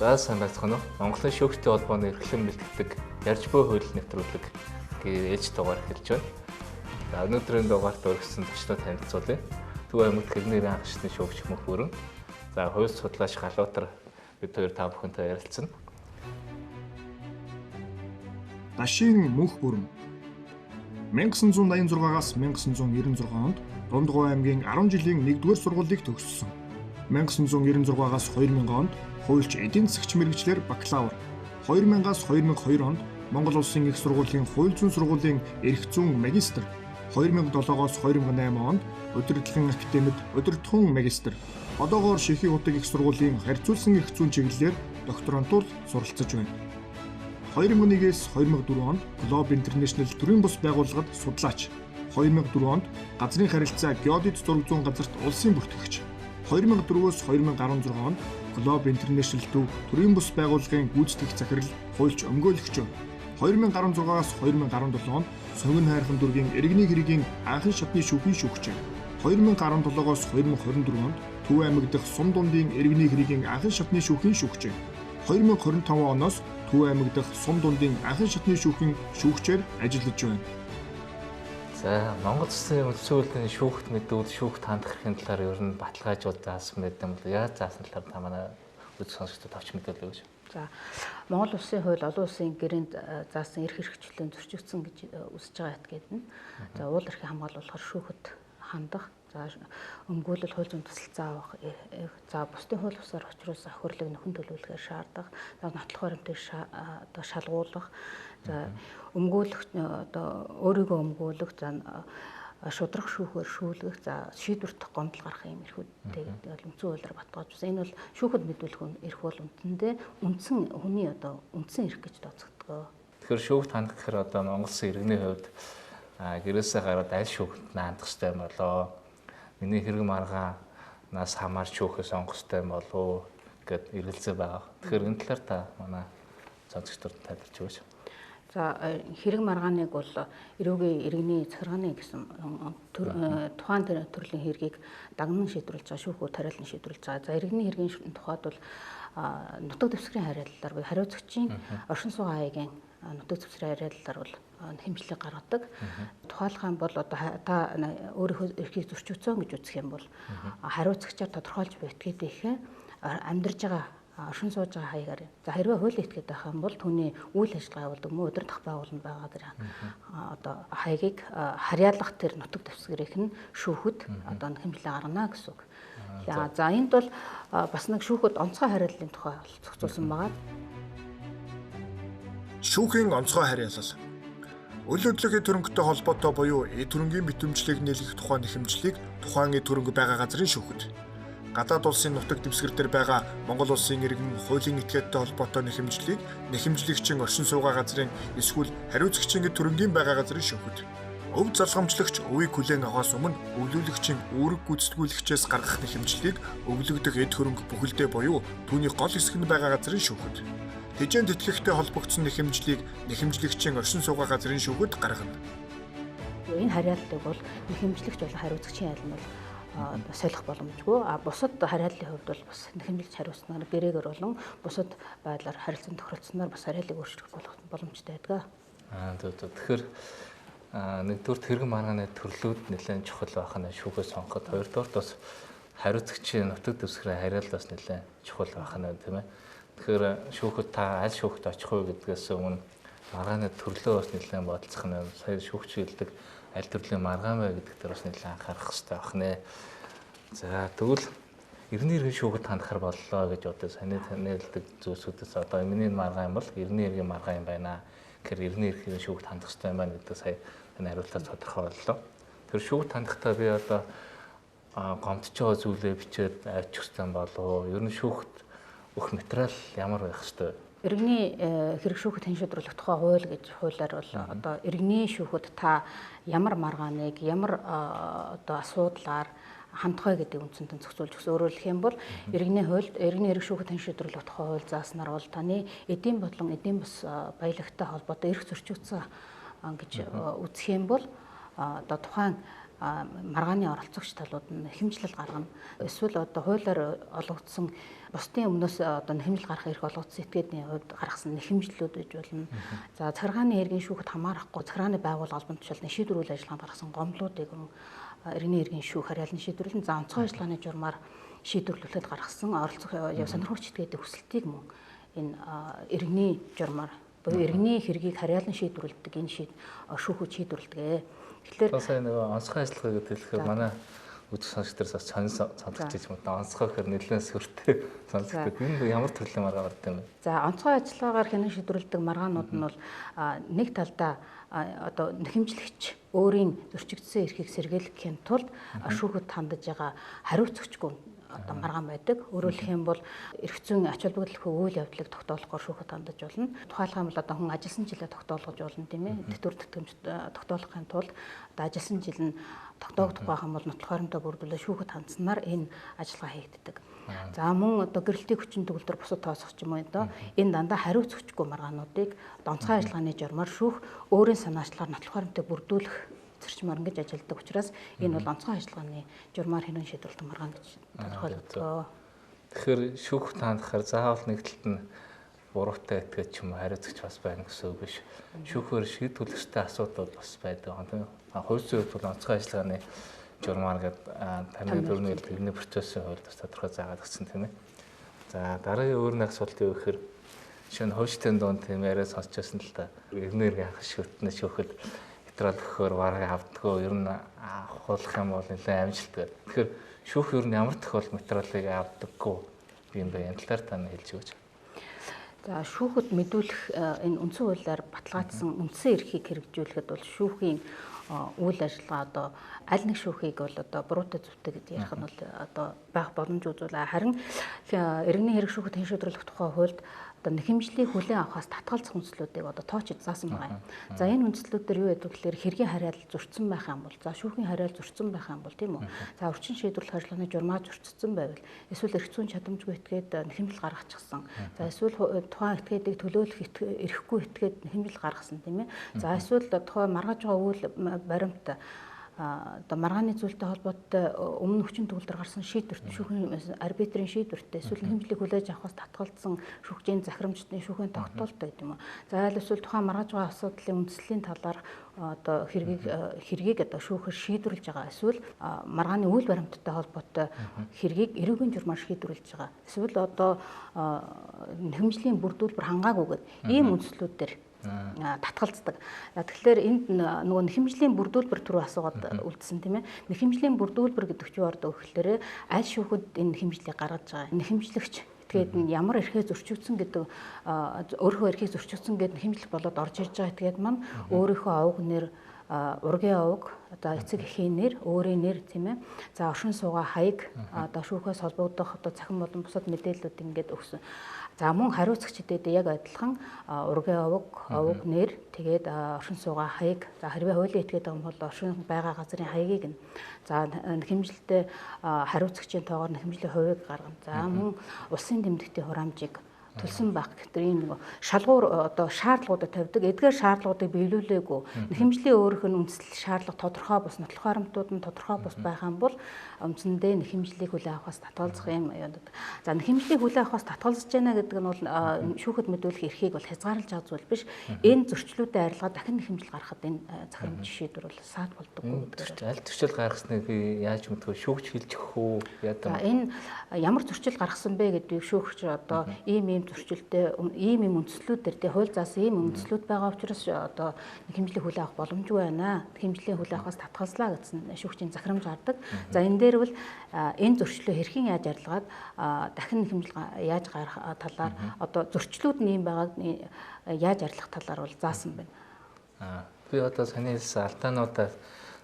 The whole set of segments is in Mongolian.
За сайн байцгаана уу. Монголын шүүгчдийн холбооны эрхлэн бэлтгэдэг ярьж буй хууль нэвтрүүлэг ээж дугаар эхэлж байна. За өнөөдрийн дугаарт өргөсөн зочноо танилцуулъя. Төв аймагт Хэрнэрийн анхшны шүүгч Мөнх Бүрэн. За хууль судлаач Галуутар бид хоёр та бүхэнтэй ярилцсан. Дашийн Мөнх Бүрэн 1986-аас 1996 онд Дундгой аймгийн 10 жилийн 1-р сургуулийг төгссөн. 1996-аас 2000 онд хуульч эдийн засагч мэргэжлэр бакалавр, 2000-аас 2002 онд Монгол Улсын их сургуулийн хууль зүйн сургуулийн эрх зүйн магистр, 2007-оос 2008 онд удирдлагын академид удирдлагын магистр, одоогоор Шихийн утаг их сургуулийн харьцуулсан эрх зүйн чиглэлээр докторантур суралцж байна. 2001-ээс 2004 онд Globe International төрийн бус байгууллагад судлаач, 2004 онд газрын харилцаа геодит зураг зүүн газарт улсын бүртгэгч, 2004-өөс 2016 онд Globe International төв төрийн бус байгууллагын гүйцэтгэх захирал, хуульч өмгөөлөгч, 2016-аас 2017 онд Сонгон хайрхан дүүргийн иргэний хэргийн анхны шатны шүүхийн шүүгч, 2017-оос 2024 онд Төв аймаг дахь Сум дундын иргэний хэргийн анхны шатны шүүхийн шүүгч, 2025 оноос Төв аймаг дахь Сум дундын анхны шатны шүүхийн шүүгчээр ажиллаж байна. За Монгол Улсын улсын шүүхт мэдүүд шүүхт хандах эрхийн талаар ер нь баталгаажуул заасан байт юм бол яаж заасан талаар та манай үз сонсогчдод авч мэдээлээ гэж. За Монгол Улсын хууль олон улсын гэрээнд заасан эрх хэрэгчлэн зөрчигдсөн гэж үзэж байгаа этгээд нь. За уул эрхийг хамгаалуулахар шүүхэд хандах, за өмгөөлөл хууль зүйн тусалцаа авах, за бусдын хууль бусаар учруулсан охирлыг нөхөн төлөвлөхөөр шаардах, за нотлох баримтыг шалгуулах, за өмгөөлөх одоо өөрийгөө өмгөөлөх, за шудрах шүүхээр шүүлгэх, за шийдвэрт гомдол гарах юм эрхүүдтэй үндсэн хуулиар баталгаажуулсан. Энэ бол шүүхэд мэдүүлэх эрх бол үндсэндээ үндсэн хүний одоо үндсэн эрх гэж тооцогддог. Тэгэхээр шүүхт хандах гэхээр одоо Монгол Улсын иргэний хувьд гэрээсээ гараад аль шүүхт хандах хэрэгтэй юм болоо? Миний хэрэг маргаанаас хамаарч шүүхээ сонгох хэрэгтэй юм болоо гэд эргэлзээ байгаа. Тэгэхээр энэ талаар та манай сонсогчдод тайлбарч өгөөч. За хэрэг маргааныг бол эрүүгийн иргэний захиргааны гэсэн тухайн төрлийн хэргийг дагнан шийдвэрлэж байгаа, шүүхүү тариалан шийдвэрлэж байгаа. За иргэний хэргийн тухайд бол нутаг дэвсгэрийн харьяаллаар буюу хариуцагчийн оршин суугын хаягийн нутаг дэвсгэрийн харьяаллаар бол хэмжлэг гаргадаг. Тухайлах юм бол одоо та өөрийнхөө эрхийг зөрчигдсөн гэж үзэх юм бол хариуцагчаар тодорхойлж буй этгээдийнхээ амьдарж байгаа оршин сууж байгаа хаягаар. За хэрвээ хуулийн этгээд байх юм бол түүний үйл ажиллагаа явуулдаг мөн удирдах байгууллага байгаа дэр одоо хаягийг харьяалах тэр нутаг дэвсгэрийнх нь шүүхэд одоо хэмжлэг гаргана гэсэн үг. За энд бол бас нэг шүүхэд онцгой харьяаллын тухай зохицуулсан байгаа. Шүүхийн онцгой харьяалал. Үйл хөдлөлийн төрөнгөтэй холбоотой буюу эд төрөнгийн битэмжлийг нийлгэх тухайн хэмжлэгийг тухайн эд төрөнгө байгаа газрын шүүхэд. Гадаад улсын нутаг дэвсгэр дээр байгаа Монгол улсын иргэн хуулийн этгээдтэй холбоотой нэхэмжлийг нэхэмжлэгчийн оршин суугаа газрын эсвэл хариуцагчийн төрөнгийн байгаа газрын шүүхэд. Өв залгамжлагч өвийг хүлээн авахаас өмнө өвлүүлэгчийн үүрэг гүйцэтгүүлэгчээс гаргах нэхэмжлийг өвлөгдөх эд хөрөнгө бүхэлдээ буюу түүний гол хэсгэнд байгаа газрын шүүхэд. Тэжээнд тэтгэхтэй холбогдсон нэхэмжлийг нэхэмжлэгчийн оршин суугаа газрын шүүхэд гаргана. Энэ харьяаллыг бол нэхэмжлэгч болон хариуцагчийн айл нь бол солих боломжгүй. Бусад харьяаллын хувьд бол бас нэхэмжлэгч хариуцснаар гэрээгээр болон бусад байдлаар харилцан тохиролцсноор бас харьяаллыг өөрчлөх боломжтой байдаг. Тэгэхээр нэгдүгээр хэрэг маргааны төрлүүд нэлээд чухал байх нь шүүхээ сонгоход, хоёрдугаар бас хариуцагчийн нутаг дэвсгэрийн харьяалал бас нэлээд чухал байх нь тийм ээ. Тэгэхээр шүүхэд та аль шүүхт очих вэ гэдгээс өмнө маргааны төрлөө бас нэлээд бодолцох нь сая шүүгч хэлдэг аль төрлийн маргаан бай гэдэг дээр бас нэлээд анхаарах хэрэгтэй байх нэ. За тэгвэл иргэний хэргийн шүүхэд хандахар боллоо гэж одоо саний танилдаг зүйлсүүдээс одоо миний маргаан юм бол иргэний хэргийн маргаан юм байна. Тэгэхээр иргэний хэргийн шүүхэд хандах хэрэгтэй юм байна гэдэг сая таны хариултаас тодорхой боллоо. Тэр шүүхэд хандахдаа би одоо гомдож байгаа зүйлээ бичээд авчих хэрэгтэй юм болов. Ер нь шүүхэд өгөх материал ямар байх ёстой вэ? Иргэний хэрэг шүүхэд хэн шийдвэрлэх тухай хууль гэж хуулиар бол одоо иргэний шүүхэд та ямар маргааныг ямар одоо асуудлаар хандах вэ гэдэг үндсэндээ зохицуулж өгсөн. Өөрөөр хэлэх юм бол иргэний хуульд иргэний хэрэг шүүхэд хэн шийдвэрлэх тухай хууль зааснаар бол таны эдийн бодлон эдийн бас баялагтай холбоотой эрх зөрчигдсөн гэж үзэх юм бол одоо тухайн маргааны оролцогч талууд нь хэмжлэл гаргана. Эсвэл одоо хуулиар олгогдсон бусдын өмнөөс одоо хэмжил гаргах эрх олгогдсон этгээдийн хувьд гаргасан хэмжлэлүүд гэж болно. За захиргааны иргэн шүүхэд хамаарахгүй захиргааны байгууллага албан тушаалны шийдвэр үйл ажиллагаанд гаргасан гомдлуудыг иргэний иргэн шүүх харьяалан шийдвэрлэн за онцгой ажиллагааны журмаар шийдвэрлүүлээд гаргасан оролцох сонирхогч этгээдийн хүсэлтийг мөн энэ иргэний журмаар буюу иргэний хэргийг харьяалан шийдвэрлэдэг энэ шүүхүүд шийдвэрлэдэг. Тэгэхээр сая нөгөө онцгой ажиллагаа гэдэг хэлэхээр манай үзэх сонсогчдоос бас сонсогч юм да онцгой гэхээр нэлээд сүртэй сонсогддог. Энэ ямар төрлийн маргаа гардаг юм бэ? За онцгой ажиллагаагаар хянан шийдвэрлэдэг маргаанууд нь бол нэг талдаа одоо хэмжлэгч өөрийн зөрчигдсөн эрхийг сэргийлэхийн тулд шүүхэд хандаж байгаа хариуцагчгүй одоо маргаан байдаг. Өөрөөр хэлэх юм бол эрх зүйн ач холбогдолгүй үйл явдлыг тогтоолохоор шүүхэд хандаж болно. Тухайлбал юм бол одоо хүн ажилласан жилээ тогтоолгож болно тийм ээ. Тэтгэвэр тэтгэмж тогтоолохын тулд одоо ажилласан жил нь тогтоогдох байх юм бол нотлох хоримтой бүрдүүлээ шүүхэд хандсанаар энэ ажиллагаа хийгддэг. За мөн одоо гэрэлтийн хүчин төгөлдөр бусад тоосох ч юм уу одоо энэ дандаа хариуцагчгүй маргаануудыг онцгой ажиллагааны журмаар шүүх өөрийн санаачлаар нотлох хоримтой бүрдүүлэх зарчмаар ингэж ажилладаг учраас энэ бол онцгой ажиллагааны журмаар хянан шийдвэрлэдэг маргаан гэж тодорхойлогдсон. Тэгэхээр шүүхт хандахаар заавал нэг талд нь буруутай этгээд ч юм уу хариуцагч бас байна гэсэн үг биш. Шүүхөөр шийдвэрлэхтэй асуудал бас байдаг. Хувь зүйн хувьд бол онцгой ажиллагааны журмаар гэдэг 54-ний тэрний процессын хувьд бас тодорхой заагаад өгсөн тийм ээ. За дараагийн өөр нэг асуулт юу гэхээр жишээ нь хувьчтын дунд тийм яриа сонсчихсан л та. Иргэнэргийн анх шүтнэ шүүхэд материал өгөхөөр бараг авдаггүй ер нь авахлах юм бол нэлээд амжилттай. Тэгэхээр шүүх ер нь ямар тохиолдолд материалыг авдаггүй юм бэ? Энэ талаар та хэлж өгөөч. За шүүхэд мэдүүлэх энэ үндсэн хуулиар баталгаажсан үндсэн эрхийг хэрэгжүүлэхэд бол шүүхийн үйл ажиллагаа одоо аль нэг шүүхийг бол одоо буруутай зүвтэй гэж ярих нь бол одоо байх боломж үзүүлээ. Харин иргэний хэрэг шүүхэд хэн шийдвэрлэх тухай хуульд одоо нэхэмжлийн хүлээн авахаас татгалзах үндслүүдийг одоо тоочид заасан байгаа юм. За энэ үндслүүдээр юу гэдэг вэ гэхээр хэргийн харьяал зөрчсөн байх юм бол за шүүхийн харьяал зөрчсөн байх юм бол тийм үү. За урьдчилан шийдвэрлэх ажиллагааны журмаа зөрчсөн байвал эсвэл эрх зүйн чадамжгүй этгээд нэхэмжил гаргачихсан. За эсвэл тухайн этгээдийг төлөөлөх эрэхгүй этгээд нэхэмжил гаргасан тийм ээ. За эсвэл тухайн маргааж байгаа үйл баримт одоо маргааны зүйлтэй холбоотой өмнө хүчин төгөлдөр гарсан шийдвэрт шүүхийн арбитрийн шийдвэртээ эсвэл хэмжлэг хүлээж авахаас татгалзсан шүүгчийн захирамжтны шүүхийн тогтоолтой гэдэг юм уу. За аль эсвэл тухайн маргааж байгаа асуудлын үндэслэлийн талаар одоо хэргийг одоо шүүхээр шийдвэрлэж байгаа эсвэл маргааны үйл баримттай холбоотой хэргийг эрүүгийн журмаар шийдвэрлэж байгаа. Эсвэл одоо хэмжлийн бүрдүүлбэр хангаагүйгээр ийм үндслүүдээр татгалздаг. Тэгэхээр энд нөгөө нэхэмжлийн бүрдүүлбэр түрүү асуугаад үлдсэн тийм ээ. Нэхэмжлийн бүрдүүлбэр гэдэг чинь ордог гэхлээр аль шүүхэд энэ нэхэмжлийг гаргаж байгаа. Нэхэмжлэгч тэгээд ямар эрхээ зөрчигдсөн гэдэг өөрийнхөө эрхийг зөрчигдсөн гэдэг нэхэмжлэх болоод орж ирж байгаа тэгээд маань өөрийнхөө овг нэр ургийн овг одоо эцэг эхийн нэр өөрийн нэр тийм ээ. За оршин суугаа хаяг одоо шүүхээс холбогдох одоо цахим болон бусад мэдээллүүд ингээд өгсөн. За мөн хариуцагчдад яг адилхан ургийн овг нэр тэгээд оршин суугаа хаяг за хэрвээ хуулийн этгээд байгаа бол оршин байгаа газрын хаягийг нь за нэхэмжилтэд хариуцагчийн тоогоор нэхэмжлийн хувийг гаргана. За мөн улсын тэмдэгтийн хураамжийг төлсөн байх гэдэг ийм нэг шалгуур одоо шаардлагуудад тавьдаг. Эдгээр шаардлагуудыг биелүүлээгүй нэхэмжлийн өөрийнх нь үндэслэл шаардлага тодорхой бус нотлох харамтууд нь тодорхой бус байх юм бол үндсэндээ нэхэмжлийг хүлээн авахаас татгалзах юм яваад. За нэхэмжлийг хүлээн авахаас татгалзаж байна гэдэг нь бол шүүхэд мэдүүлэх эрхийг бол хязгаарлаж байгаа зүйл биш. Энэ зөрчлүүдтэй арилгаа дахин нэхэмжил гаргахад энэ захирамж шийдвэр бол саад болдоггүй гэдэг. Аль зөрчил гаргасныг яаж мэдгүй шүүгч хэлж өгөх үү? За энэ ямар зөрчил гаргасан бэ гэдгийг шүүгч одоо ийм зөрчилтэй ийм үндслүүдээр тий хууль заасан ийм үндслүүд байгаа учраас одоо нэхэмжлийг хүлээн авах боломжгүй байна. Нэхэмжлийн хүлээн авахаас татгалзлаа гэсэн шүүгчийн захирамж гардаг. За энэ дээр бол энэ зөрчлөө хэрхэн яаж арилгаад дахин нэхэмжил яаж гаргах талаар одоо зөрчлүүд нь ийм байгааг яаж арилгах талаар бол заасан байна. Би одоо саний хэлсэн алдаануудаа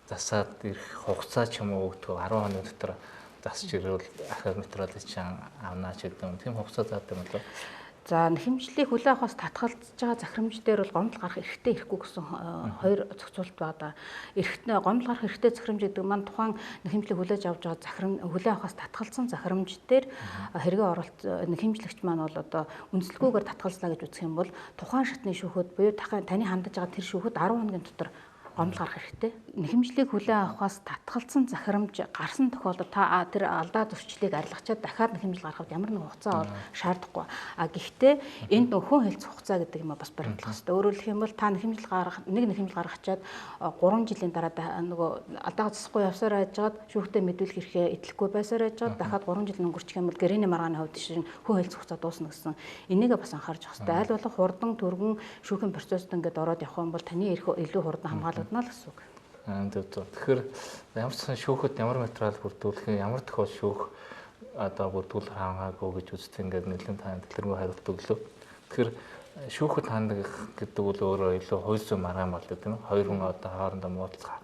засаад ирэх хугацаа ч юм уу өгдөг 10 хоногийн дотор засч ирвэл ахад материалыг чинь авнаа ч гэдэг юм. Тийм хугацаа заадаг юм болов. За нэхэмжлийг хүлээн авахаас татгалзаж байгаа захирамж дээр бол гомдол гарах эрхтэй ирэхгүй гэсэн хоёр зохицуулт байна. Эрхтний гомдол гарах эрхтэй захирамж гэдэг маань тухайн нэхэмжлийг хүлээж авч байгаа захирам хүлээн авахаас татгалзсан захирамж дээр хэрэгээ оролт нэхэмжлэгч маань бол одоо үндэслэлгүйгээр татгалзлаа гэж үзэх юм бол тухайн шатны шүүхэд буюу таны хандаж байгаа тэр шүүхэд 10 хоногийн дотор гомдол гарах хэрэгтэй. нэхэмжлийг хүлээн авахаас татгалзсан захирамж гарсан тохиолдолд та тэр алдаа зөрчлийг арилгачаад дахиад нэхэмжил гаргахад ямар нэг хугацаа шаардахгүй. Гэхдээ энд хүн хэлц хугацаа гэдэг юм бас баримтлах хэрэгтэй. Өөрөөр хэлэх юм бол та нэхэмжил гаргачаад 3 жилийн дараа нөгөө алдаага засахгүй явсаар байжгаад шүүхтээ мэдүүлэх хэрэгээ идэлхгүй байсаар байжгаад дахиад 3 жил өнгөрчих юм бол гэрээний маргааны хувьд шин хүн хэлц хугацаа дуусна гэсэн энийг бас анхаарч явах хэрэгтэй. Аль болох хурдан түргэн шүүхийн процессд ингээд ороод явах юм бол таны эрх илүү хурдан хамгаалагдана л гэсэн үг. Тэгэхээр ямар ч шүүхэд ямар материал бүрдүүлэх, ямар тохиол шүүх одоо бүрдүүлэх хангаагүй гэж үзтээ ингээд нэлээд тань дэлгэрэнгүй хариулт өглөө. Тэгэхээр шүүхэд хандах гэдэг бол өөрөө илүү хууль зүйн маргаан болдог тийм ээ. Хоёр хүн одоо хоорондоо муудалцах,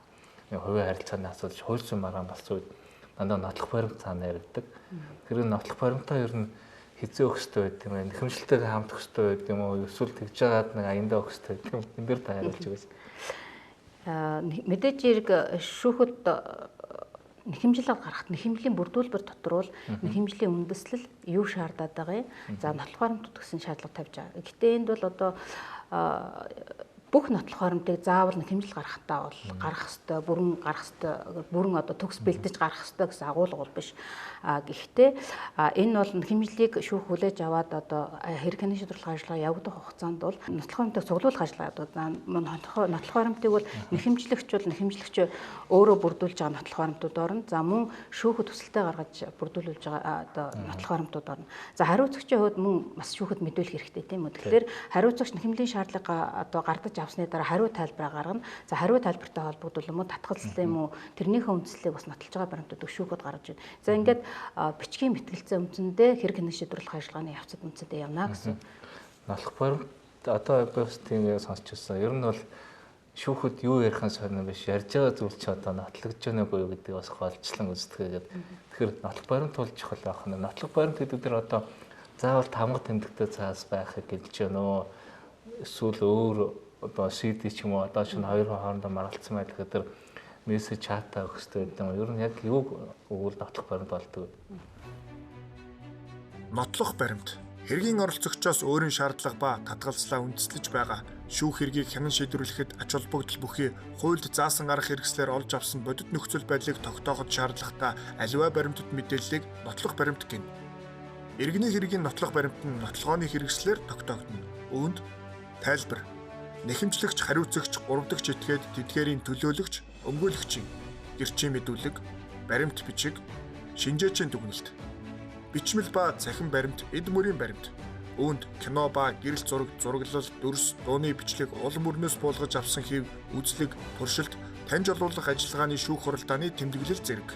хувийн харилцааны асуудал хууль зүйн маргаан болсон үед дандаа нотлох баримт цаана яригддаг. Тэр нотлох баримтаа ер нь хизээ өгөх хэрэгтэй байт юм ээ. Нэхэмжлэлтэйгээ хамтах хэрэгтэй байт юм уу? Эсвэл тэгж жагаад нэг аяндаа өгөх хэрэгтэй байт юм. Энэ дээр та хариулж өгөөч. Мэдээж хэрэг шүүхэд нэхэмжил гаргахад нэхэмжлийн бүрдүүлбэр дотор бол нэхэмжлийн үндэслэл юу шаардаад байгаа юм. За нотлох баримтууд гэсэн шаардлага тавьж байгаа. Гэхдээ энд бол одоо бүх нотлох баримтыг заавал нэхэмжил гаргахтаа бол гаргах ёстой, бүрэн одоо төгс бэлдэж гаргах ёстой гэсэн агуулга бол биш. Гэхдээ энэ бол нэхэмжлийг шүүх хүлээж аваад одоо хэрэг хяналтын шийдвэрлэх ажиллагаа явагдах хугацаанд бол нотлох баримтыг цуглуулах ажиллагаа явагдав. Нотлох баримтыг бол нэхэмжлэгч өөрөө бүрдүүлж байгаа нотлох баримтууд орно. За мөн шүүхэд төсөлтөй гаргаж бүрдүүлж байгаа одоо нотлох баримтууд орно. За хариуцагчийн хувьд мөн бас шүүхэд мэдүүлэх хэрэгтэй тийм үү. Тэгэхээр хариуцагч нэхэмжлийн шаардлага одоо гардаж авсны дараа хариу тайлбараа гаргана. За хариу тайлбартай холбогдвол юм уу татгалзал юм уу тэрнийхээ үндслийг бас нотолж байгаа баримтуудыг шүүхэд гаргаж байна. За ингээд бичгийн мэтгэлцээ үндсэндээ хэрэг хяналтын шийдвэрлэх ажиллагааны явцад үндсэндээ явна гэсэн. Нотлох баримт одоо бас тийм сонсчихсан. Ер нь бол шүүхэд юу ярихын сонир биш ярьж байгаа зүйл чи одоо нотлогдож байна уу гэдгийг бас голжлон үздэгээд. Тэгэхээр нотлох баримт бол чухал байх нь. Нотлох баримт гэдэг дээр одоо заавал тамга тэмдэгтэй цаас байхыг гэлж байна уу? Эсвэл өөр одоо CD ч юм уу одоо ч хоёр хоорондоо маргалцсан байдаг гэдэг мессеж чатаа өгөх хэрэгтэй гэдэг юм. Ер нь яг юу өгвөл нотлох баримт болдог вэ? Нотлох баримт хэргийн оролцогчоос өөрийн шаардлага ба татгалзлаа үндэслэж байгаа шүүх хэргийг хянан шийдвэрлэхэд ач холбогдол бүхий хуульд заасан арга хэрэгслээр олж авсан бодит нөхцөл байдлыг тогтооход шаардлагатай аливаа баримтад мэдээллийг нотлох баримт гэнэ. Иргэний хэргийн нотлох баримт нь нотлохооны хэрэгслээр тогтоогдно. Үүнд тайлбар, нэхэмжлэгч, хариуцагч, 3 дахь этгээд тэдгээрийн төлөөлөгч, өмгөөлөгчийн гэрчийн мэдүүлэг, баримт бичиг, шинжээчийн дүгнэлт, бичмэл ба цахим баримт, эд мөрийн баримт, үүнд кино ба гэрэл зураг, зураглал, дүрс, дууны бичлэг, улам өрнөөс буулгаж авсан хэв, үзлэг, туршилт, таньж олуулах ажиллагааны шүүх хуралдааны тэмдэглэл зэрэг.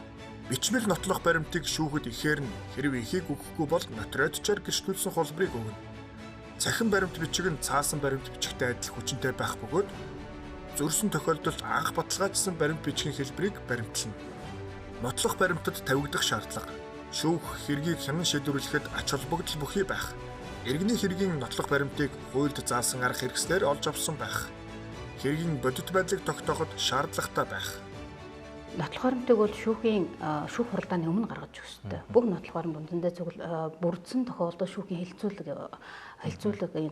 Бичмэл нотлох баримтыг шүүхэд ихээр нь хэрв ихийг өгөхгүй бол нотариотчаар гэрчлүүлсэн холборыг өгнө. Цахим баримт бичиг нь цаасан баримт бичигтэй адил хүчинтэй байх бөгөөд зөрсөн тохиолдолд анх баталгаажсан баримт бичгийн хэлбэрийг баримтлана. Нотлох баримтад тавигдах шаардлага. Шүүх хэргийг хянан шийдвэрлэхэд ач холбогдол бүхий байх. Иргэний хэргийн нотлох баримтыг хуульд заасан арга хэрэгслээр олж авсан байх. Хэргийн бодит байдлыг тогтооход шаардлагатай байх. Нотлох баримтыг бол шүүхийн шүүх хуралдааны өмнө гаргаж өгөх ёстой. Бүх нотлох баримт үндсэндээ бүрдсэн тохиолдолд шүүхийн хэлцүүлэг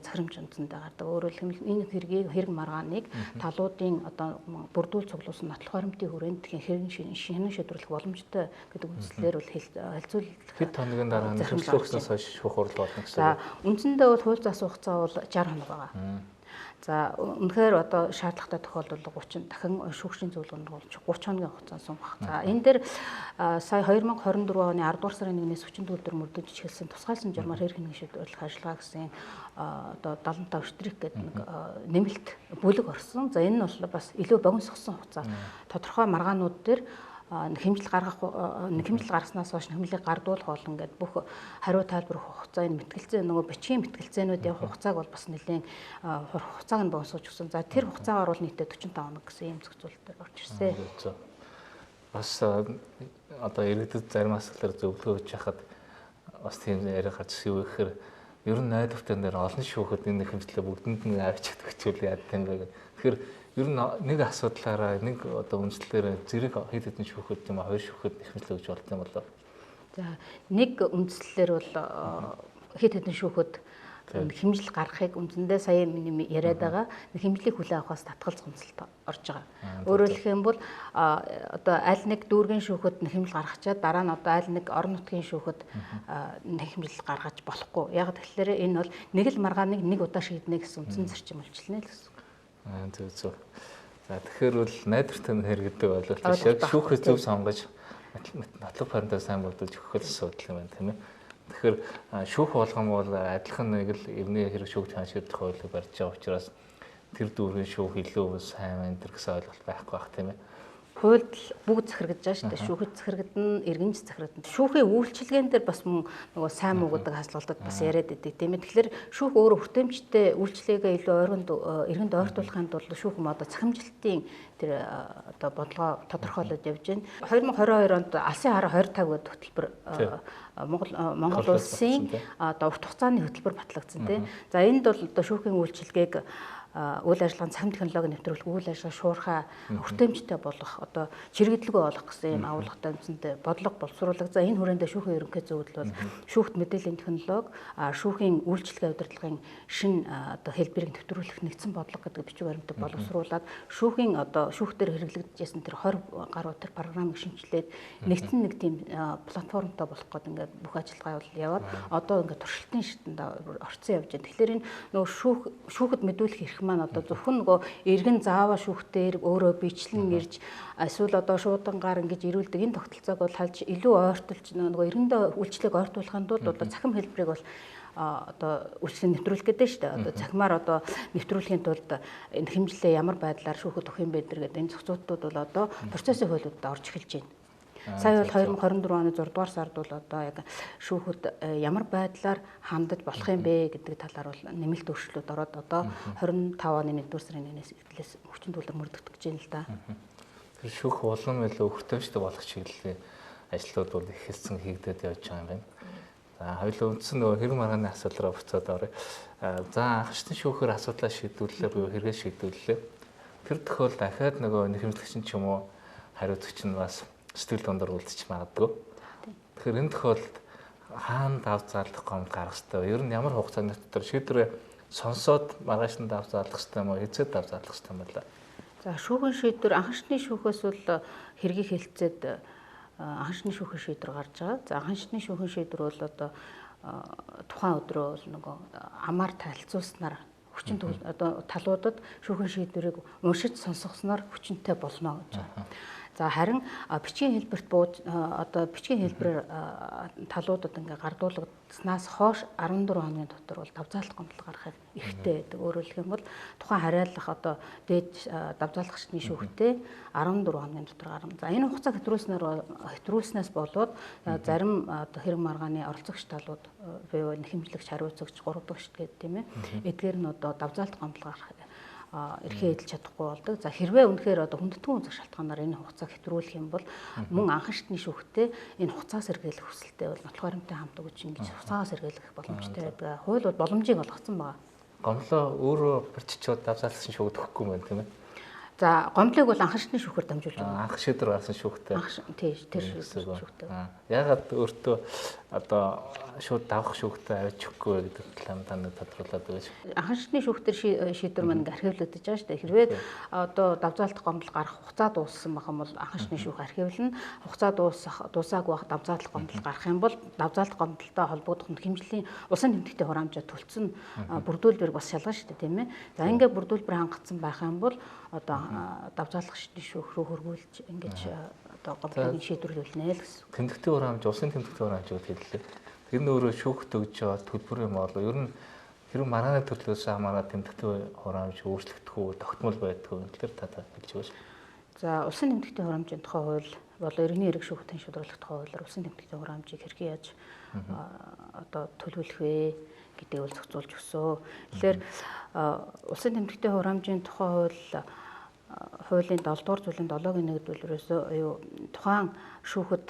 захирамж үндсэндээ гардаг. Өөрөөр хэлбэл энэ хэрэг маргааныг талуудын одоо бүрдүүл цуглуулсан нотлох баримтын хүрээнд хэрэг хянан шийдвэрлэх боломжтой гэдэг үндслээр бол хэлцүүлэх хэд хоногийн дараа нэхэмжлүүлэхээс хойш шүүх хурал болно гэсэн. За үндсэндээ бол хууль зас хугацаа бол 60 хоног байгаа. За үнэхээр одоо шаардлагатай тохиолдолд 30 дахин шүүгчийн зөвлөгөөнд болж 30 хоногийн хугацаа сунгах. За энэ дээр сая 2024 оны 10 дугаар сарын 1-ээс хүчин төгөлдөр мөрдөж эхэлсэн тусгайлсан журмаар хэрэг хяналтын шийдвэрлэх ажиллагаа гэсэн одоо 75 штрих гэдэг нэг нэмэлт бүлэг орсон. За энэ нь бол бас илүү богиносгосон хугацаа. Тодорхой маргаанууд дээр нэхэмжил гаргаснаас хойш нэхэмжлийг гардуулах бол ингээд бүх хариу тайлбар хугацаа энэ мэтгэлцээ нөгөө бичгийн мэтгэлцээнүүд явах хугацааг бол бас нэлээд хугацааг нь богиносгож өгсөн. За тэр хугацаагаар бол нийтдээ 45 хоног гэсэн ийм зохицуулалт орж ирсэн. Бас одоо иргэдэд зарим асуудлаар зөвлөгөө өгч яхад бас тийм яриа гарч юу гэхээр ер нь найдвартын дээр олон шүүхэд энэ нэхэмжлээ бүгдэнд нь авчиж өгчүүл яад юм бэ. Тэгэхээр ер нь нэг асуудлаараа нэг одоо үндслээр зэрэг хэд хэдэн шүүхэд юм хоёр шүүхэд нэхэмжлээ өгч болт юм болоо. За нэг үндслээр бол хэд хэдэн шүүхэд хэмжил гаргахыг үндсэндээ сая миний яриад байгаа хэмжлийг хүлээн авахаас татгалз гомцолт орж байгаа. Өөрөөр хэлэх юм бол одоо аль нэг дүүргийн шүүхэд хэмжил гаргачаад дараа нь одоо аль нэг орон нутгийн шүүхэд хэмжил гаргаж болохгүй. Яг тэгэхээр энэ бол нэг л маргааныг нэг удаа шийднэ гэсэн үндсэн зарчим үйлчилнэ л гэсэн. Зөв зөв. За тэгэхээр бол найдвартай хэрэгдэг ойлголт шиг шүүхээ зөв сонгож нотлох баримтаа сайн бодуулж өгөх асуудал юм байна тийм ээ. Тэгэхээр шүүх болгоом бол адилхан нэг л иргэний хэрэг шүүх шийдэх хуулийг барьж байгаа учраас тэр дүүргийн шүүх илүү сайн байна гэсэн ойлголт байхгүй бах тийм ээ. Хуульд бүгд захирагдж байгаа шүү дээ. Шүүхэд захирагдана, иргэнч захирагдана. Шүүхийн үйлчилгээн дээр бас мөн нөгөө сайн муугуудыг хаслуулдаг бас яриад байдаг тийм ээ. Тэгэхээр шүүх өөрөө хүртээмжтэй үйлчлэгээ илүү иргэнд ойртуулахын тулд шүүх юм одоо цахимжилтын тэр одоо бодлогоо тодорхойлоод явж байна. 2022 онд Алсын хараа 2050 гэдэг хөтөлбөр Монгол улсын одоо урт хугацааны хөтөлбөр батлагдсан тийм. За энд бол одоо шүүхийн үйлчилгээг үйл ажиллагааны цахим технологи нэвтрүүлэх, үйл ажиллагаа шуурхай хүртээмжтэй болгох, одоо чирэгдлэгөө олох гэсэн юм агуулгатай үндсэндээ бодлого боловсруулах. За энэ хүрээндээ шүүхийн ерөнхий зөвлөл бол шүүхт мэдээллийн технологи, шүүхийн үйлчилгээ удирдлагын шин одоо хэлбэрийг нэвтрүүлэх нэгдсэн бодлого гэдэг бичиг баримтыг боловсруулад шүүхийн одоо шүүхтэр хэрэглэгдэжсэн тэр 20 гаруй тэр програмыг шинжилээд нэгдсэн нэг тийм платформтой болох гэдэг ингээд бүх ажиллагаа бол яваад одоо ингээд туршилтын шатанд орцсон явж байна. Тэгэхээр энэ нөгөө шүүхэд мэдүүлэх эрх маань одоо зөвхөн нөгөө иргэн зааваа шүүхтээр өөрөө бичлэн ирж эсвэл одоо шуудангаар ингэж ирүүлдэг энэ тогтолцоог бол хальж илүү ойртуулж нөгөө ирэндээ үйлчлэг ойртуулахын тулд одоо цахим хэлбэрийг бол одоо үйлчлэг нэвтрүүлэх гэдэг шүү дээ. Одоо цахимаар одоо нэвтрүүлэхийн тулд энэ хэмжлээ ямар байдлаар шүүхэд өгөх юм бэ гэдэг энэ зохицуултууд бол одоо процессын хуулиудад орж эхэлж байна. Сая бол 2024 оны 6 дугаар сард бол одоо яг шүүхэд ямар байдлаар хандаж болох юм бэ гэдэг талаар бол нэмэлт өөрчлөлт ороод одоо 25 оны 1-р сарын 1-ээс эхлээс хүчин төвлөр мөрдөгдөж байна л да. Тэр шүүх улам илүү хүртээмжтэй болох чиглэлийн ажлууд бол их хэлсэн хийгдээд явж байгаа юм байна. За хоёулаа үндсэн нөгөө хэрэг маргааны асуудлаараа буцаад оръё. За анхшдын шүүхээр асуудлаа шийдвэрлэлээ буюу хэрэгээ шийдвэрлэлээ. Тэр тохиолдолд дахиад нөгөө нэхэмжлэгч ч юм уу хариуцагч нь бас сэтгэл дундор үлдчих магадгүй. Тэгэхээр энэ тохиолдолд хаана дав заалдах гомд гарах ёстой. Ер нь ямар хугацааны дотор шийдвэрээ сонсоод маргааш нь дав заалдах ёстой юм уу? Хэзээ дав заалдах ёстой юм бэ? За шүүхийн шийдвэр анхшдын шүүхээс бол хэргийг хэлцээд анхшдын шүүхийн шийдвэр гарч байгаа. За анхшдын шүүхийн шийдвэр бол одоо тухайн өдрөө бол нөгөө амаар тайлцуулснаар хүчин одоо талуудад шүүхийн шийдвэрийг уншиж сонсгосноор хүчинтэй болно гэж байна. За харин бичгийн хэлбэрт бууж одоо бичгийн хэлбэрээр талуудад ингээ гардуулгадснаас хойш 14 хоногийн дотор бол давзаалт гомдол гаргахыг эрхтэй байдаг. Өөрөөр хэлэх юм бол тухайн хариаллах одоо дээд давзаалагчны шүүхтэй 14 хоногийн дотор гарна. За энэ хугацааг хэтрүүлснээс болоод зарим одоо хэрэг маргааны оролцогч талууд буюу нэхэмжлэгч, хариуцагч, 3 дахь шид гэдэг тийм ээ. Эдгээр нь одоо давзаалт гомдол гаргах эрхээ эдэлж чадахгүй болдог. За хэрвээ үнэхээр одоо хүндэтгэн үзэх шалтгаанаар энэ хугацааг хэтрүүлэх юм бол мөн анхшдны шүүхтэй энэ хугацаа сэргийлэх хүсэлтэй бол нотлох баримттай хамт өгч ингэж хугацаа сэргийлэх боломжтой байдаг. Хууль бол боломжийг олгоцсон байна. Гомлоо өөрөө барьчичууд давзаалсан шүүхэд өгөхгүй юм байна тийм ээ. За гомдлыг бол анхшдны шүүхээр дамжуулж байна. Анх шийдвэр гаргасан шүүхтэй. Тийм тэр шүүхтэй. Ягаад өөртөө одоо шууд давах шүүхтэй авч өгөхгүй гэдэг талаар та нэг тодруулаад өгөөч. Анхшдны шүүхтэр шийдвэр маань архивлагдаж байгаа шүү дээ. Хэрвээ одоо давзаалт гомдол гарах хугацаа дууссан байх юм бол анхшдны шүүх архивлна. Хугацаа дуусаагүй байх давзаалт гомдол гарах юм бол давзаалт гомдолтой холбогдох хэмжлийн улсын тэмдэгтийн хураамжаа төлцөн бүрдүүлбэр бас шалгана шүү дээ, тийм ээ. За ингээд бүрдүүлбэр хангагдсан байх юм бол одоо давзаалагчдын шүүх рүү хөргүүлж ингэж одоо гомдлыг шийдвэрлүүлнэ л гэсэн. Тэмдэгтийн хураамж, улсын тэмдэгтийн хураамж гэж хэллээ. Тэр нь өөрөө шүүхт өгж байгаа төлбөр юм болоо. Ер нь хэрэг маргааны төрлөөс хамаарат тэмдэгтийн хураамж өөрчлөгдөх үү, тогтмол байдгүй юм. Тэр та хэлж өгөөч. За улсын тэмдэгтийн хураамжийн тухай хууль бол иргэний эрэг шүүхтэн шийдвэрлэх тухай хуулиар улсын тэмдэгтийн хураамжийг хэрхэн яаж одоо төлөвлөх вэ гэдгийг бол зохицуулж өгсөн. Тэгэхээр улсын тэмдэгтийн хураамжийн тухай хуулийн 7 дугаар зүйлийн 7-гийн 1-р зүйлээс юу тухайн шүүхэд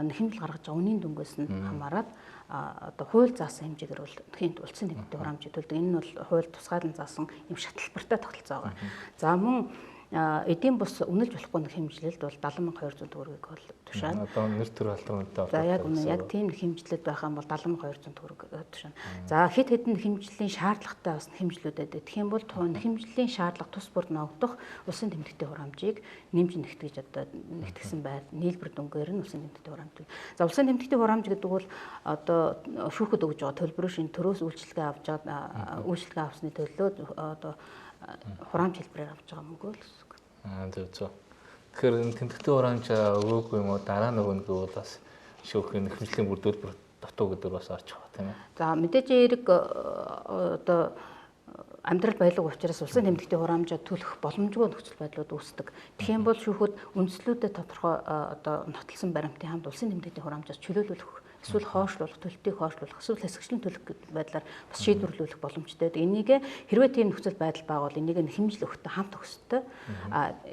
нэхэмжил гаргаж байгаа үнийн дүнгээс нь хамаарат одоо хууль заасан хэмжээгээр бол тхийн улсын тэмдэгтийн хураамжийг төлдөг. Энэ нь бол хууль тусгаалan заасан юм шатлбартай тогтолцоо байгаа. За мөн эдийн бус үнэлж болохгүй нэг хэмжлэлд бол 70,200 төгрөгийг бол тушаана. Одоо нэр төр албантай За яг үнэ яг тийм хэмжлэлд байх юм бол 70,200 төгрөг тушаана. За хэд хэдэн хэмжлэлийн шаардлагатай бас хэмжлүүдэд гэх юм бол хэмжлэлийн шаардлага тус бүр ногдох улсын тэмдэгтийн хураамжийг нэмж нэгтгэж одоо нэгтгэсэн байл нийлбэр дүнгээр нь улсын тэмдэгтийн хураамж. За улсын тэмдэгтийн хураамж гэдэг бол одоо шүүхэд өгж байгаа төлбөрийн шинэ төрөөс үйлчилгээ авч байгаа үйлчилгээ авсны төлөө одоо хураамж хэлбэрээр авч байгаа мөнгө л гэсэн. Зөв. Тэгэхээр энэ тэмдэгтийн хураамж өгөөгүй юм уу дараа нөгөө бол бас шүүхийн хэмжлэлийн бүрдүүлбэр дутуу гэдэг бас орж байгаа тийм ээ. За мэдээж эерэг одоо амьдрал баялаг учраас улсын тэмдэгтийн хураамжаа төлөх боломжгүй нөхцөл байдлууд үүсдэг. Тэгэх юм бол шүүхэд үндслүүдэд тодорхой одоо нотолсон баримтын хамт улсын тэмдэгтийн хураамжаас чөлөөлөх эсвэл хойшлуулах, төлөлтийг хойшлуулах, эсвэл хэсэгчлэн төлөх гэдэг байдлаар бас шийдвэрлүүлэх боломжтой. Энийг хэрвээ тийм нөхцөл байдал байгавал энийг хэмжил өгөхтэй хамт өгөхтэй.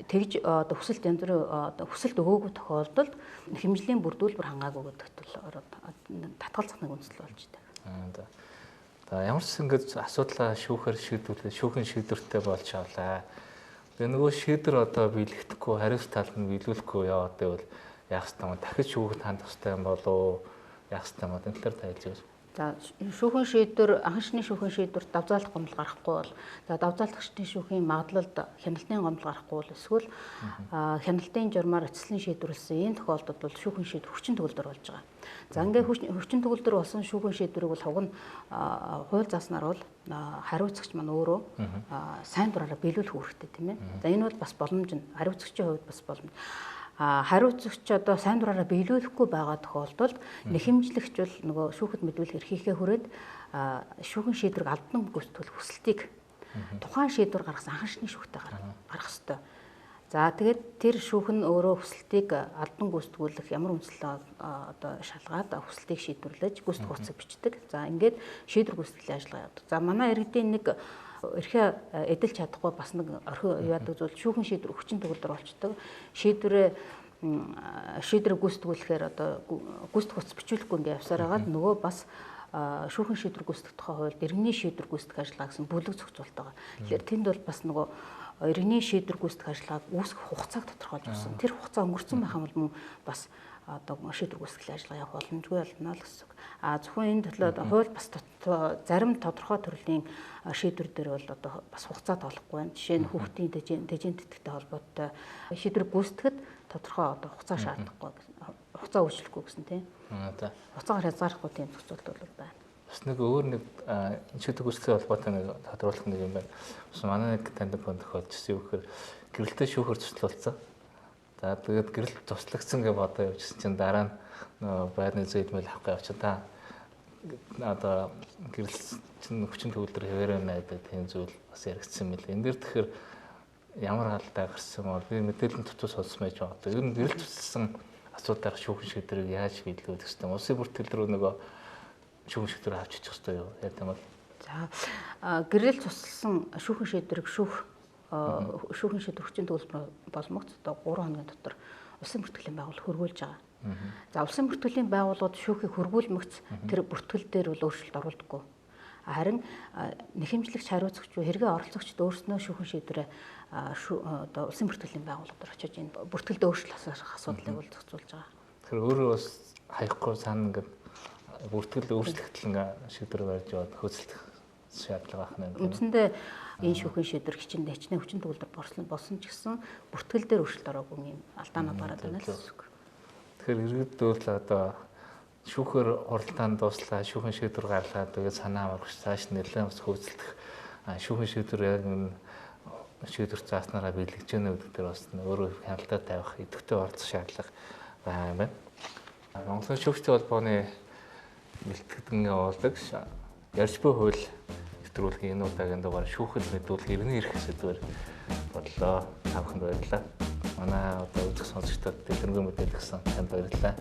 Тэгж одоо хүсэлт янз бүрийн одоо хүсэлт өгөөгүй тохиолдолд хэмжлийн бүрдүүлбэр хангаагүй гэдэгт бол татгалзах нэг үндэслэл болж байна. За ямар ч ингэж асуудлаа шүүхээр шийдвэрлэх, шүүхийн шийдвэртэй болж авлаа. Тэгээ нөгөө шийдвэр одоо биелэгдэхгүй, хариуц талд нь биелүүлэхгүй яваад байвал яах ёстой юм? Дахиж шүүхэд хандах ёстой юм болов? Яах ёстой юм? Энэ талаар тайлж өгөөч. За шүүхийн шийдвэр анхан шатны шүүхийн шийдвэрт давзаалдах гомдол гарахгүй бол давзаалдах шатны шүүхийн магадлалд хяналтын гомдол гарахгүй бол эсвэл хяналтын журмаар эцэслэн шийдвэрлсэн энэ тохиолдолд бол шүүхийн шийдвэр хүчин төгөлдөр болж байгаа. За ингээд хүчин төгөлдөр болсон шүүхийн шийдвэрийг бол хуг нь хууль зааснаар бол хариуцагч маань өөрөө сайн дураараа биелүүлэх үүрэгтэй тийм ээ. За энэ бол бас боломж нь хариуцагчийн хувьд бас боломж. Хариуцагч одоо сайн дураараа биелүүлэхгүй байгаа тохиолдолд нэхэмжлэгч бол нөгөө шүүхэд мэдүүлэх эрхийнхээ хүрээд шүүхийн шийдвэрийг албан гүйцэтгэх хүсэлтийг тухайн шийдвэр гаргасан анхан шатны шүүхтэй гаргах ёстой. За тэгээд тэр шүүх нь өөрөө хүсэлтийг албан гүйцэтгүүлэх ямар үндслээ одоо шалгаад хүсэлтийг шийдвэрлэж гүйцэтгэх хугацааг бичдэг. За ингээд шийдвэр гүйцэтгэлийн ажиллагаа явуулдаг. За манай иргэдийн нэг эрхээ эдэлж чадахгүй бас нэг орхио яадаг зүйл шүүхэн шийдвэр хүчин төгөлдөр болчдөг. Шийдвэрийг гүйцэтгүүлэхээр одоо гүйцэтгэх хугацаа бичүүлэхгүй ингээ явсаар хагаад нөгөө бас шүүхэн шийдвэр гүйцэтгэх тухай хуульд иргэний шийдвэр гүйцэтгэх ажиллагаа гэсэн бүлэг зохицуулт байгаа. Тэгэхээр тэнд бол бас нөгөө иргэний шийдвэр гүйцэтгэх ажиллагааг үүсгэх хугацааг тодорхойлж өгсөн. Тэр хугацаа өнгөрцөн байх юм бол мөн бас одоо шийдвэр гүйцэтгэлийн ажиллагаа явах боломжгүй болно л гэсэн. Зөвхөн энэ төлөө хууль бас зарим тодорхой төрлийн шийдвэр дээр бол одоо бас хугацаа тоолохгүй байна. Жишээ нь хүүхдийн дэжин тэтгтэй холбоотой шийдвэр гүйцэтгэхэд тодорхой одоо хугацаа шаардахгүй хугацаа үйлчлэхгүй гэсэн тийм. Хугацаагаар хязгаарлахгүй тийм зохицуулт бол байна. Бас нэг өөр нэг шийдвэр гүйцэтгэлийн холбоотой нэг тодруулах нэг юм байна. Бас манай нэг таньдаг хүн тохиолдсон юу гэхээр гэрэлтэй шүүхэр цуцлуулсан. За тэгээд гэрэл туслагдсан гэж бодоо явчихсан чинь дараа нь байрны зэйдмэл авах гэж явчихсан. Одоо гэрэл чинь хүчин төгөлдөр хэвээрээ найдаа тийм зүйл бас яригдсан мэл. Энд дэр тэгэхээр ямар алдаа гарсан бол би мэдээлэл тутус сонссон байж байгаа. Ер нь гэрэл туслсан асуудаар шүүхэн шийдвэрийг яаж биелүүлэх ёстой юм? Улсын бүртгэл рүү нөгөө шүүхэн шийдвэр авчиж ёстой юу? Яг тийм бол. За гэрэл туслсан шүүхэн шийдвэрийг шүүхэн шийдвэр хүчин төгөлбөр болмогц одоо 3 хоногийн дотор улсын бүртгэлийн байгууллага хөрвүүлж байгаа. За улсын бүртгэлийн байгууллагууд шүүхийг хөрвүүлмэгц тэр бүртгэл дээр бол өөрчлөлт оруулдаггүй. Харин нэхэмжлэгч хариуцагч хэрэгээ оролцогчд өөрснөө шүүхэн шийдвэрээ одоо улсын бүртгэлийн байгууллагууд очиж энэ бүртгэлд өөрчлөлт асуудлыг бол зохицуулж байгаа. Тэгэхээр өөрөө бас хаяхгүй цаана ингээд бүртгэл өөрчлөлтөл шийдвэр барьж яваад хөөцөлдөх шаардлага байна. Үндсэндээ энэ шүүхийн шийдвэр хичнээн хичнээн хүчин төгөлдөр болсон ч гэсэн бүртгэл дээр өөрчлөлт ороогүй юм алдаанууд гараад байна л гэсэн үг. Тэгэхээр иргэдүүд л одоо шүүхээр хуралдаанд дуслаа, шүүхийн шийдвэр гарлаа, тэгээд санаа амарч цааш нэлээд бас хөөцөлдөх шүүхийн шийдвэр яг энэ шийдвэр зааснараа биелэгж байгаа гэдэг дээр бас өөрөө хяналтаа тавих идэвхтэй оролцох шаардлага байна. Монголын шүүгчдийн холбооны бэлтгэгдэн явуулдаг ярьж буй хууль нэвтрүүлгийн энэ удаагийн дугаар шүүхэд мэдүүлэх иргэний эрх сэдвээр боллоо. Та бүхэнд баярлалаа. Манай одоо үзэх сонсогчдод дэлгэрэнгүй мэдээлэл өгсөн танд баярлалаа.